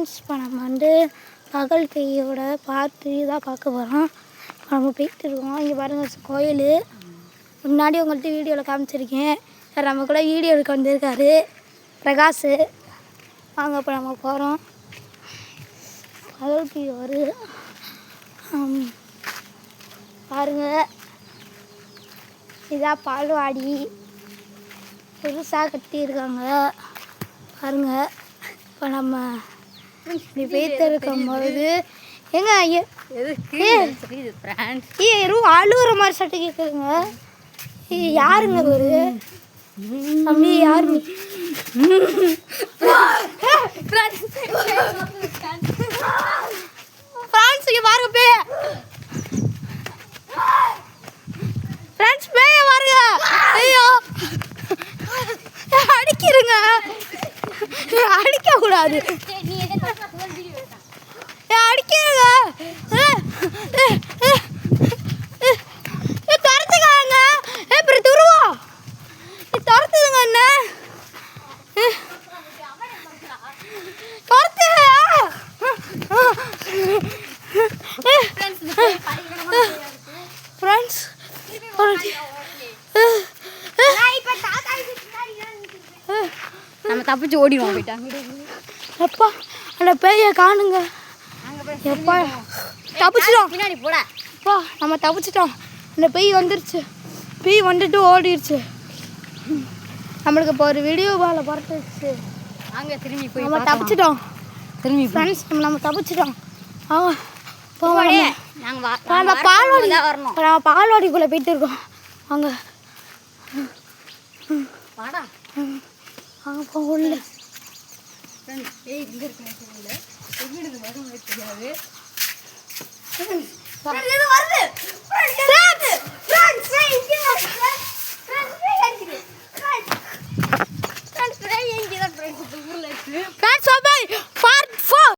Friends, இப்போ நம்ம வந்து பகல் பெய்யோட பார்ட் 3 தான் பார்க்க போகிறோம். நம்ம போயிட்டு இருக்கோம். இங்கே பாருங்கள் கோயில். முன்னாடி உங்கள்கிட்ட வீடியோவில் காமிச்சிருக்கேன். சார் நம்ம கூட வீடியோ எடுக்க வந்திருக்காரு பிரகாஷ். வாங்க இப்போ நம்ம போகிறோம். பகல் பெய்ய வருது பாருங்கள். இதான் பால்வாடி புதுசாக கட்டியிருக்காங்க பாருங்கள். இப்போ நம்ம இப்படி போய்த்து இருக்கும்போது எங்க எதுவும் அழுகுற மாதிரி சட்டை கேட்குதுங்க. யாருங்க ஒரு தம்பி யாரு? ஃப்ரான்ஸ் இங்கே பாருங்க பேய. ஃப்ரான்ஸ் பேய பாருங்க. ஐயோ அடிக்கிறங்க, அடிக்க கூடாது, அடிக்கிறங்க. துரத்துக்காங்க இப்படி துருவா துரத்துதுங்க. என்ன துரத்து ஃப்ரெண்ட்ஸ். நம்ம தப்பிச்சு ஓடிடுவோம் போயிட்டாங்க. எப்பா அந்த பேயை காணுங்க. எப்பா தப்பிச்சிட்டோம். பின்னாடி போட அப்பா நம்ம தப்பிச்சிட்டோம். அந்த பேய் வந்துருச்சு. பேய் வந்துட்டு ஓடிடுச்சு. நம்மளுக்கு இப்போ ஒரு வீடியோ பால பறந்துச்சு. நாங்கள் திரும்பி போய் நம்ம தப்பிச்சிட்டோம். திரும்பி ஃப்ரெண்ட்ஸ் நம்ம தப்பிச்சிட்டோம். அவங்க போவாடே. நம்ம பால்வாடி தான் வரணும். இப்போ நம்ம பால்வாடிக்குள்ளே போயிட்டு இருக்கோம். அங்கே வாடா அங்கே போ உள்ள. எங்கே இருக்கு தெரியாது. வருது